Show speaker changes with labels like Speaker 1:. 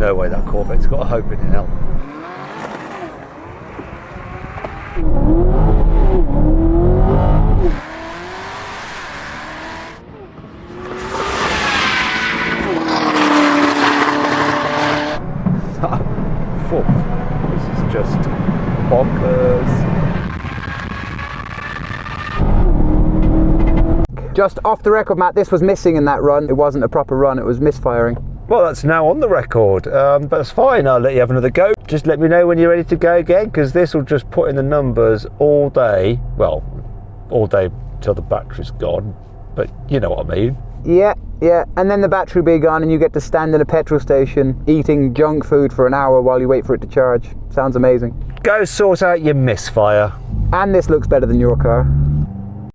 Speaker 1: no way that Corvette's got a hope in hell. This is just bonkers.
Speaker 2: Just off the record, Matt, this was missing in that run. It wasn't a proper run, it was misfiring.
Speaker 1: Well, that's now on the record, but it's fine. I'll let you have another go. Just let me know when you're ready to go again, because this will just put in the numbers all day. Well, all day till the battery's gone, but you know what I mean.
Speaker 2: Yeah, and then the battery will be gone and you get to stand in a petrol station eating junk food for an hour while you wait for it to charge. Sounds amazing.
Speaker 1: Go sort out your Misfire.
Speaker 2: And this looks better than your car.